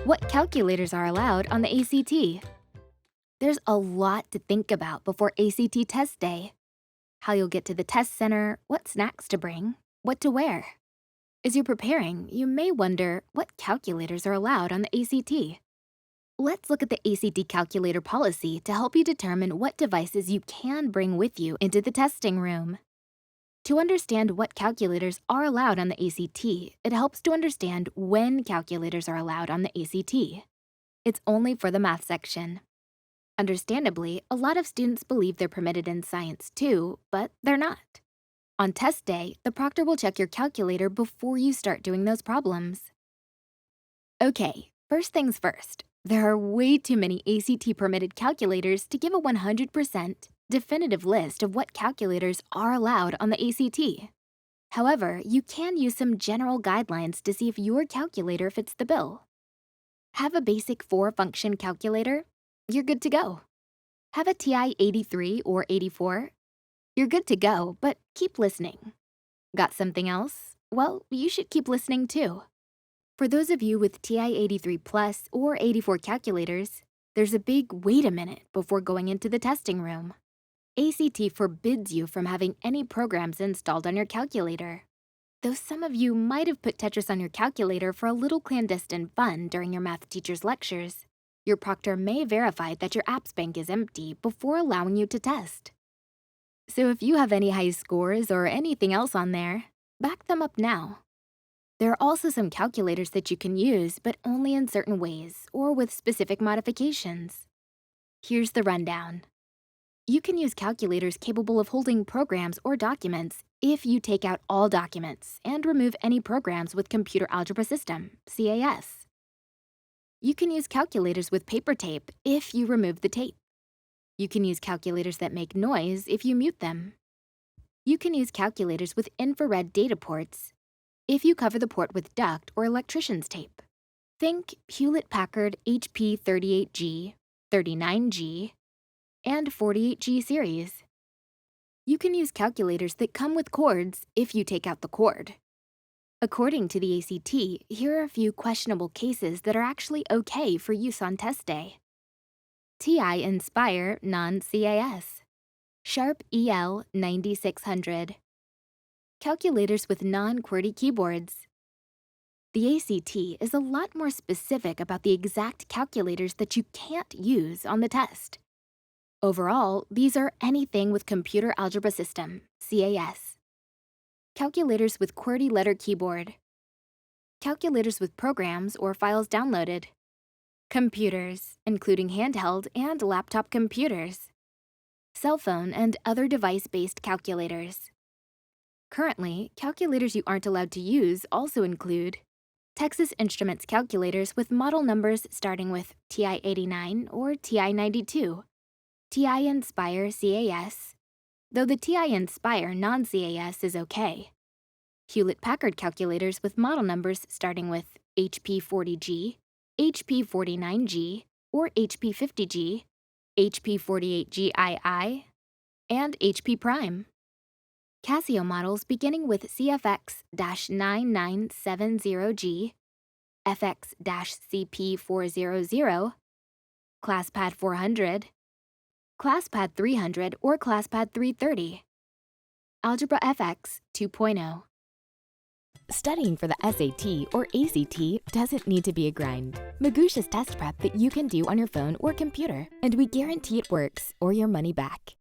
What calculators are allowed on the ACT? There's a lot to think about before ACT test day. How you'll get to the test center, what snacks to bring, what to wear. As you're preparing, you may wonder what calculators are allowed on the ACT. Let's look at the ACT calculator policy to help you determine what devices you can bring with you into the testing room. To understand what calculators are allowed on the ACT, it helps to understand when calculators are allowed on the ACT. It's only for the math section. Understandably, a lot of students believe they're permitted in science too, but they're not. On test day, the proctor will check your calculator before you start doing those problems. Okay, first things first. There are way too many ACT permitted calculators to give a 100% definitive list of what calculators are allowed on the ACT. However, you can use some general guidelines to see if your calculator fits the bill. Have a basic 4-function calculator? You're good to go. Have a TI 83 or 84? You're good to go, but keep listening. Got something else? Well, you should keep listening too. For those of you with TI 83 Plus or 84 calculators, there's a big wait a minute before going into the testing room. ACT forbids you from having any programs installed on your calculator. Though some of you might have put Tetris on your calculator for a little clandestine fun during your math teacher's lectures, your proctor may verify that your apps bank is empty before allowing you to test. So if you have any high scores or anything else on there, back them up now. There are also some calculators that you can use, but only in certain ways or with specific modifications. Here's the rundown. You can use calculators capable of holding programs or documents if you take out all documents and remove any programs with Computer Algebra System, CAS. You can use calculators with paper tape if you remove the tape. You can use calculators that make noise if you mute them. You can use calculators with infrared data ports if you cover the port with duct or electrician's tape. Think Hewlett-Packard HP 38G, 39G, and 48G series. You can use calculators that come with cords if you take out the cord. According to the ACT, here are a few questionable cases that are actually okay for use on test day. TI Inspire non-CAS, Sharp EL 9600, calculators with non-QWERTY keyboards. The ACT is a lot more specific about the exact calculators that you can't use on the test. Overall, these are anything with Computer Algebra System, CAS. Calculators with QWERTY letter keyboard. Calculators with programs or files downloaded. Computers, including handheld and laptop computers. Cell phone and other device-based calculators. Currently, calculators you aren't allowed to use also include Texas Instruments calculators with model numbers starting with TI 89 or TI 92, TI Inspire CAS, though the TI Inspire non-CAS is okay. Hewlett-Packard calculators with model numbers starting with HP 40G, HP 49G, or HP 50G, HP 48G-II, and HP Prime. Casio models beginning with CFX-9970G, FX-CP400, ClassPad 400, ClassPad 300 or ClassPad 330, Algebra FX 2.0. Studying for the SAT or ACT doesn't need to be a grind. Magoosh is test prep that you can do on your phone or computer, and we guarantee it works or your money back.